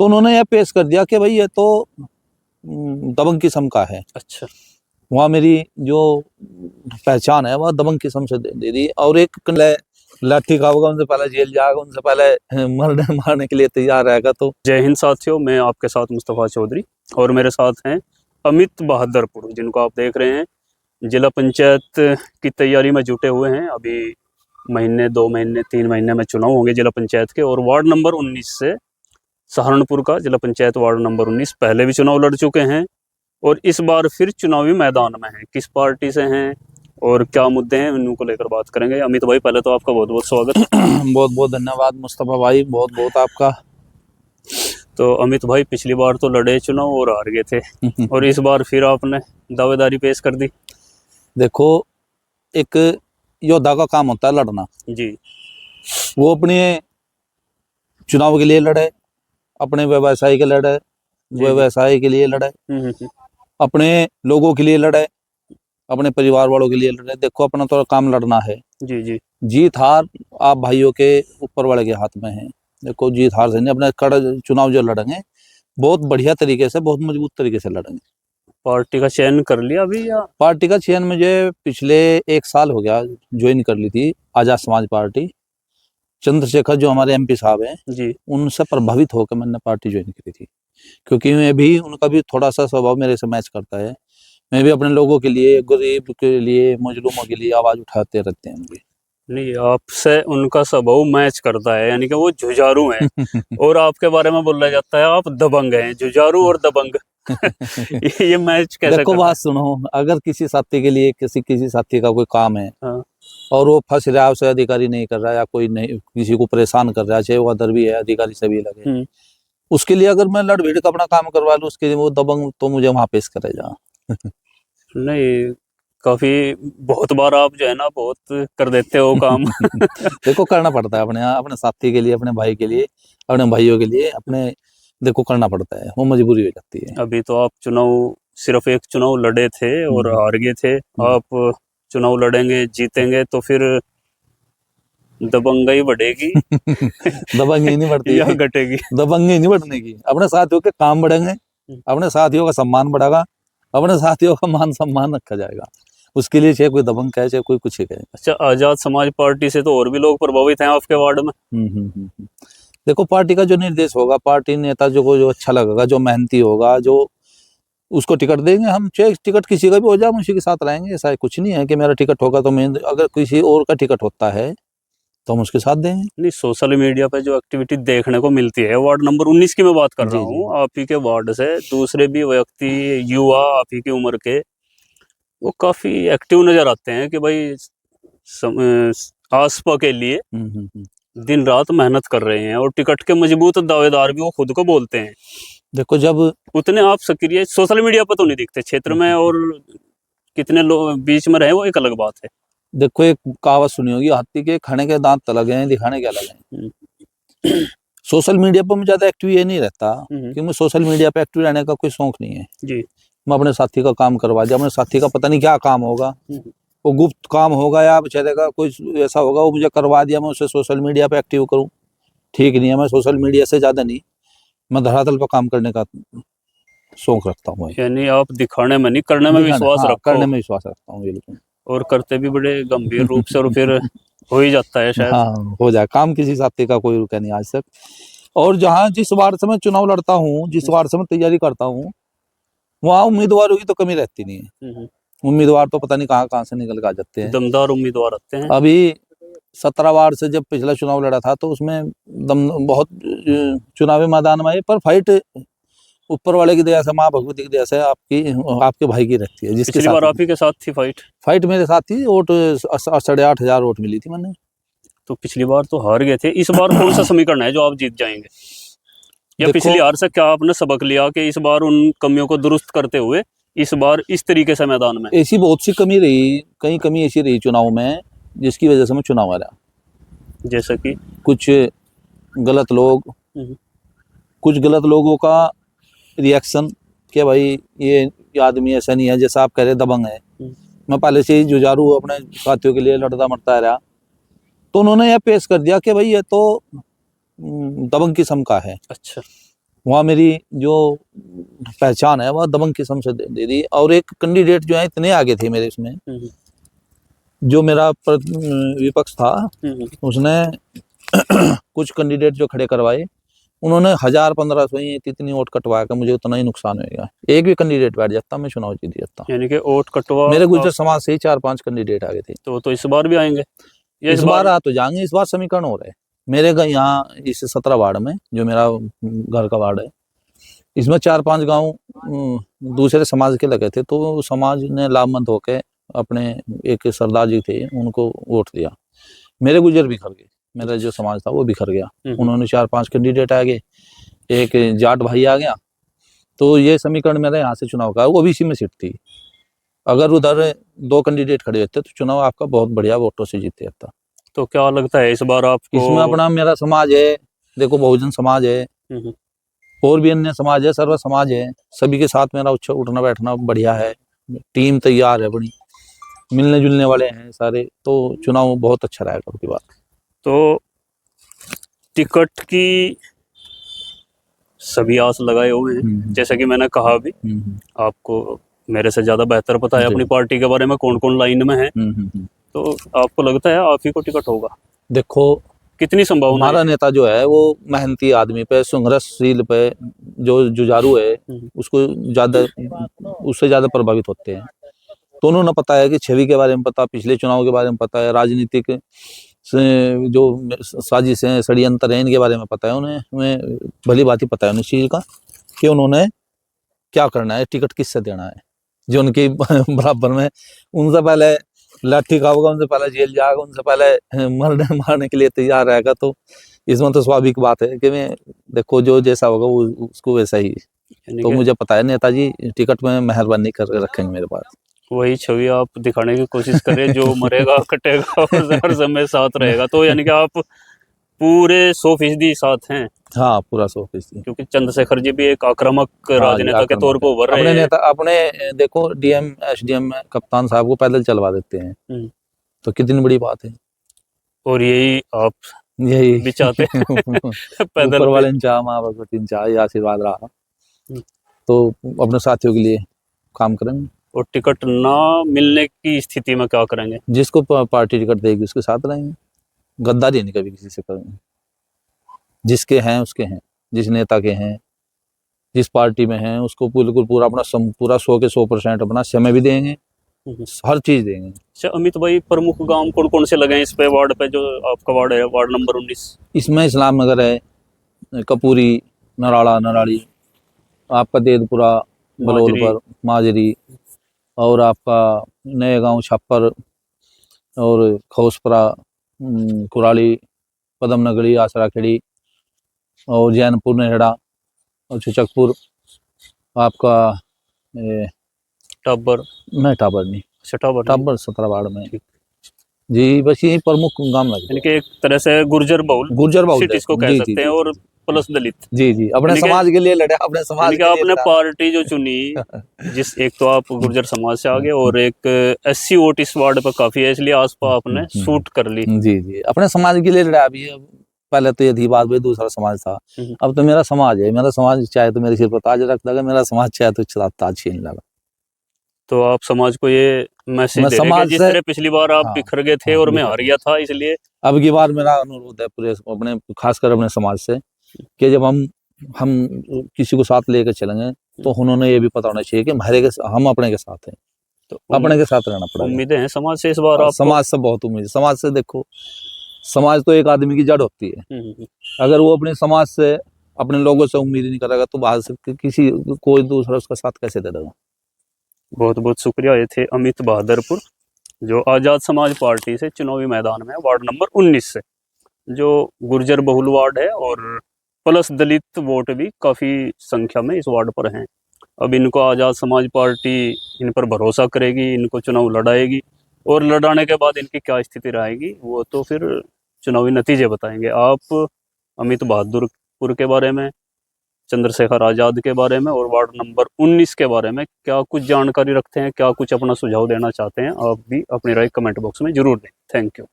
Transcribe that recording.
तो उन्होंने यह पेश कर दिया कि भाई ये तो दबंग किस्म का है। अच्छा। वहाँ मेरी जो पहचान है वह दबंग किस्म से दे दी। और एक लाठी खाओगा उनसे पहले जेल जाएगा, उनसे पहले मरने मारने के लिए तैयार रहेगा। तो जय हिंद साथियों, मैं आपके साथ मुस्तफ़ा चौधरी और मेरे साथ हैं अमित बहादुरपुर, जिनको आप देख रहे हैं। जिला पंचायत की तैयारी में जुटे हुए हैं। अभी महीने 2 महीने 3 महीने में चुनाव होंगे जिला पंचायत के, और वार्ड नंबर 19 से सहारनपुर का जिला पंचायत वार्ड नंबर 19 पहले भी चुनाव लड़ चुके हैं और इस बार फिर चुनावी मैदान में हैं। किस पार्टी से हैं और क्या मुद्दे हैं, उनको लेकर बात करेंगे। अमित भाई, पहले तो आपका बहुत बहुत स्वागत। बहुत बहुत धन्यवाद मुस्तफा भाई, बहुत बहुत आपका। तो अमित भाई, पिछली बार तो लड़े चुनाव और हार गए थे और इस बार फिर आपने दावेदारी पेश कर दी। देखो, एक योद्धा का काम होता है लड़ना जी। वो अपने चुनाव के लिए लड़े, अपने व्यवसाय के लड़े, व्यवसाय के लिए लड़े, अपने लोगों के लिए लड़े, अपने परिवार वालों के लिए लड़े। देखो, अपना तो काम लड़ना है। जी जी। जीत हार आप भाइयों के ऊपर वाले के हाथ में है। देखो, जीत हार से नहीं, अपने कड़े चुनाव जो लड़ेंगे बहुत बढ़िया तरीके से, बहुत मजबूत तरीके से लड़ेंगे। पार्टी का चयन कर लिया अभी या? पार्टी का चयन मुझे पिछले 1 साल हो गया, ज्वाइन कर ली थी आजाद समाज पार्टी। चंद्रशेखर जो हमारे एमपी साहब हैं जी, उनसे प्रभावित होकर मैंने पार्टी ज्वाइन करी थी, क्योंकि मैं भी उनका भी थोड़ा सा स्वभाव मेरे से मैच करता है। मैं भी अपने लोगों के लिए, गरीब के लिए, मजलूमों के लिए आवाज उठाते रहते हैं मुझे। नहीं, आपसे उनका स्वभाव मैच करता है, यानी कि वो जुझारू हैं और आपके बारे में बोला जाता है आप दबंग हैं। जुझारू और दबंग ये मैच कैसे देखो, करता बात है? सुनो, अगर किसी साथी के लिए किसी साथी का कोई काम है हाँ। और वो फंस रहा है, उसे अधिकारी नहीं कर रहा है या कोई नहीं किसी को परेशान कर रहा है, चाहे वो अदर भी है, अधिकारी से भी लगे, उसके लिए अगर मैं लड़ भिड़ का अपना काम करवा लूँ, उसके लिए वो दबंग तो मुझे वहां पेश करेगा। नहीं, काफी बहुत बार आप जो है ना बहुत कर देते हो काम। देखो, करना पड़ता है अपने अपने साथी के लिए, अपने भाई के लिए, अपने भाइयों के लिए, अपने देखो करना पड़ता है, वो मजबूरी हो जाती है। अभी तो आप चुनाव, सिर्फ एक चुनाव लड़े थे और हार गए थे। आप चुनाव लड़ेंगे, जीतेंगे तो फिर दबंगाई बढ़ेगी दबंगी नहीं बढ़ती या घटेगी? दबंगी नहीं बढ़ने की। अपने साथियों के काम बढ़ेंगे, अपने साथियों का सम्मान बढ़ेगा, अपने साथियों का मान सम्मान रखा जाएगा। उसके लिए चाहे कोई दबंग कहे, चाहे कोई कुछ ही कहे। अच्छा, आजाद समाज पार्टी से तो और भी लोग प्रभावित हैं आपके वार्ड में? देखो, पार्टी का जो निर्देश होगा, पार्टी नेता जो अच्छा लगेगा, जो मेहनती होगा, जो उसको टिकट देंगे हम। चाहे टिकट किसी का भी हो जाए, हम उसी के साथ रहेंगे। ऐसा कुछ नहीं है कि मेरा टिकट होगा तो मैं, अगर किसी और का टिकट होता है तो हम उसके साथ देंगे। नहीं, सोशल मीडिया पे जो एक्टिविटी देखने को मिलती है, वार्ड नंबर 19 की मैं बात कर रहा जी जी। हूँ, आप ही के वार्ड से दूसरे भी व्यक्ति, युवा आप ही की उम्र के, वो काफी एक्टिव नजर आते हैं कि भाई आसपा के लिए दिन रात मेहनत कर रहे हैं और टिकट के मजबूत दावेदार भी वो खुद को बोलते हैं। देखो, जब उतने आप सक्रिय सोशल मीडिया पर तो नहीं दिखते क्षेत्र में, और कितने लोग बीच में रहे वो एक अलग बात है। देखो, एक कहावत सुनी होगी, हाथी के खाने के दांत अलग हैं, दिखाने के अलग हैं। सोशल मीडिया पर मैं ज्यादा एक्टिव ये नहीं रहता, क्योंकि मैं सोशल मीडिया पे एक्टिव रहने का कोई शौक नहीं है जी। मैं अपने साथी का काम करवा दिया, अपने साथी का पता नहीं क्या काम होगा, वो गुप्त काम होगा या बेचारे का कोई ऐसा होगा, वो मुझे करवा दिया, मैं उसे सोशल मीडिया पे एक्टिव करूं, ठीक नहीं है। मैं सोशल मीडिया से ज्यादा नहीं, मैं धरातल पर काम करने का शौक रखता हूँ। यानी आप दिखाने में नहीं, करने में विश्वास हाँ, रखो। करने में विश्वास रखता हूँ, बिल्कुल। और करते भी बड़े गंभीर रूप से, और फिर हो ही जाता है शायद। हाँ, हो जाए काम, किसी साथी का कोई रुका नहीं आज तक। और जहाँ जिस वार्ड से मैं चुनाव लड़ता हूँ, जिस वार्ड से मैं तैयारी करता हूँ, वहाँ उम्मीदवारों की तो कमी रहती नहीं है। उम्मीदवार तो पता नहीं कहाँ कहाँ से निकल के आ जाते हैं, दमदार उम्मीदवार आते हैं। अभी 17 वार्ड से जब पिछला चुनाव लड़ा था तो उसमें दम बहुत चुनावी मैदान में, पर फाइट ऊपर वाले की दया से, माँ भगवती की दया से आपके भाई की रहती है। जिसके पिछली बार साथ आप ही के साथ थी फाइट मेरे साथ थी। वोट 8,500 वोट मिली थी मैंने। तो पिछली बार तो हार गए थे, इस बार कौन सा समीकरण है जो आप जीत जाएंगे? या पिछली हार से क्या आपने सबक लिया कि इस बार उन कमियों को दुरुस्त करते हुए इस बार इस तरीके से मैदान में? ऐसी बहुत सी कमी रही, कई कमी ऐसी रही चुनाव में जिसकी वजह से मैं चुनाव हारा। जैसे कि कुछ गलत लोगों का रिएक्शन कि भाई ये आदमी ऐसा नहीं है जैसा आप कह रहे दबंग है। मैं पहले से ही जुझारू अपने साथियों के लिए लड़ता मरता रहा, तो उन्होंने यह पेश कर दिया कि भाई ये तो दबंग किस्म का है। अच्छा। वहाँ मेरी जो पहचान है वह दबंग किस्म से दे दी। और एक कैंडिडेट जो है इतने आगे थे मेरे इसमें, जो मेरा विपक्ष था, उसने कुछ कैंडिडेट जो खड़े करवाए, उन्होंने 1000-1500 ही इतनी वोट कटवा कर मुझे उतना ही नुकसान होगा। एक भी कैंडिडेट बैठ जाता मैं चुनाव जीत जाता। यानी कि वोट कटवा मेरे गुर्जर समाज से ही 4-5 कैंडिडेट आगे थे। तो इस बार भी आएंगे? इस बार आ तो जाएंगे। इस बार समीकरण हो रहे हैं मेरे यहाँ इस 17 वार्ड में, जो मेरा घर का वार्ड है, इसमें 4-5 गांव दूसरे समाज के लगे थे, तो समाज ने लाभमंद होकर अपने एक सरदार जी थे उनको वोट दिया। मेरे गुर्जर बिखर गए, मेरा जो समाज था वो बिखर गया। उन्होंने 4-5 कैंडिडेट आ गए, एक जाट भाई आ गया, तो ये समीकरण मेरा यहाँ से चुनाव का, वो ओबीसी में सीट थी। अगर उधर 2 कैंडिडेट खड़े होते तो चुनाव आपका बहुत बढ़िया वोटों से जीत जाता। तो क्या लगता है इस बार आपको? इसमें अपना मेरा समाज है, देखो बहुजन समाज है, और भी अन्य समाज है, सर्व समाज है, सभी के साथ मेरा उठना बैठना बढ़िया है, टीम तैयार है, बड़ी मिलने जुलने वाले हैं सारे, तो चुनाव बहुत अच्छा रहेगा आपकी बात। तो टिकट की सभी आस लगाए हुए हैं, जैसा कि मैंने कहा अभी, आपको मेरे से ज्यादा बेहतर पता है अपनी पार्टी के बारे में, कौन कौन लाइन में है। तो आपको लगता है आप ही को टिकट होगा? देखो कितनी संभावना? हमारा नेता जो है वो मेहनती आदमी पे, संघर्षशील पे, जो जुझारू है, उसको ज्यादा, उससे ज्यादा प्रभावित होते हैं। तो उन्होंने पता है कि छवि के बारे में पता, पिछले चुनाव के बारे में पता है, राजनीतिक जो साजिशें षड्यंत्र हैं इनके बारे में पता है उन्हें भली बात ही पता है उन्हें चीज का, कि उन्होंने क्या करना है, टिकट किससे देना है। जो उनके बराबर में, उनसे पहले लाठी खाओगा, उनसे पहले जेल जाएगा, उनसे पहले मारने के लिए तैयार रहेगा। तो इसमें तो स्वाभाविक बात है कि मैं, देखो जो जैसा होगा वो उसको वैसा ही। तो मुझे पता है नेताजी टिकट में मेहरबानी कर रखेंगे मेरे पास। वही छवि आप दिखाने की कोशिश करें, जो मरेगा कटेगा और हर समय साथ रहेगा। तो यानी कि आप पूरे 100% साथ हैं? हाँ, पूरा 100%। क्योंकि चंद्रशेखर जी भी एक आक्रामक राजनेता के तौर पर उभर रहे हैं। अपने नेता, अपने देखो डीएम एसडीएम में कप्तान साहब को पैदल चलवा देते हैं, तो कितनी बड़ी बात है। और यही आप भी चाहते हैं? पैदल ऊपर वाले ने चाहा, माँ भगवती ने चाहा, ये आशीर्वाद रहा, तो अपने साथियों के लिए काम करेंगे। और टिकट ना मिलने की स्थिति में क्या करेंगे? जिसको पार्टी टिकट देगी उसके साथ रहेंगे, गद्दारी नहीं कभी किसी से करेंगे। जिसके हैं उसके हैं, जिस नेता के हैं, जिस पार्टी में हैं, उसको बिल्कुल पूरा अपना पूरा 100 के 100% अपना समय भी देंगे, हर चीज देंगे। अच्छा अमित भाई, प्रमुख गांव कौन कौन से लगे हैं इस पे वार्ड पे, जो आपका वार्ड है, वार्ड नंबर 19? इसमें इस्लाम नगर है, कपूरी, नराड़ा, नराड़ी, आपका देदपुरा, बलोलपुर, माजरी, और आपका नए गांव छप्पर, और खौसपुरा, कुराली, पदम नगरी, आसरा खेड़ी, और जैनपुर, नेहड़ा, और चुचकपुर, आपका टाबर, नहीं टाबर नहीं, टाबर 17 वार्ड में जी। बस यही प्रमुख गांव लगे, एक तरह से गुर्जर बहुल इसको कह सकते हैं, और प्लस दलित। जी जी, अपने समाज के लिए लड़े, अपने समाज के लिए। आपने पार्टी जो चुनी, जिस एक तो आप गुर्जर समाज से आगे, और एक SC वोट इस वार्ड पर काफी है, इसलिए आसपास आपने सूट कर ली। जी जी, अपने समाज के लिए लड़ा। अभी पहले तो ये थी बात, भाई दूसरा समाज था, अब तो मेरा समाज है। मेरा समाज चाहे तो मेरे सिर पर ताज रख देगा, मेरा समाज चाहे तो ताज छीन लेगा। तो आप समाज को ये मैसेज दे रहे हैं, जिस तरह पिछली बार आप बिखर गए थे और मैं हार गया था, इसलिए अब की बार मेरा अनुरोध है पूरे अपने, खासकर अपने समाज से, कि जब हम किसी को साथ लेकर चलेंगे तो उन्होंने ये भी पता होना चाहिए कि हम अपने के साथ हैं, तो अपने के साथ रहना पड़ेगा। उम्मीदें हैं समाज से इस बार आपको? समाज से बहुत उम्मीद। समाज से देखो, समाज तो एक आदमी की जड़ होती है। अगर वो अपने समाज से, अपने लोगों से उम्मीद नहीं करेगा तो बाहर से किसी कोई दूसरा उसका साथ कैसे दे देगा। बहुत बहुत शुक्रिया। ये थे अमित बहादुरपुर, जो आजाद समाज पार्टी से चुनावी मैदान में, वार्ड नंबर 19 से, जो गुर्जर बहुल वार्ड है, और प्लस दलित वोट भी काफी संख्या में इस वार्ड पर हैं। अब इनको आजाद समाज पार्टी इन पर भरोसा करेगी, इनको चुनाव लड़ाएगी, और लड़ाने के बाद इनकी क्या स्थिति रहेगी वो तो फिर चुनावी नतीजे बताएंगे। आप अमित बहादुरपुर के बारे में, चंद्रशेखर आजाद के बारे में, और वार्ड नंबर 19 के बारे में क्या कुछ जानकारी रखते हैं, क्या कुछ अपना सुझाव देना चाहते हैं, आप भी अपनी राय कमेंट बॉक्स में जरूर दें। Thank you.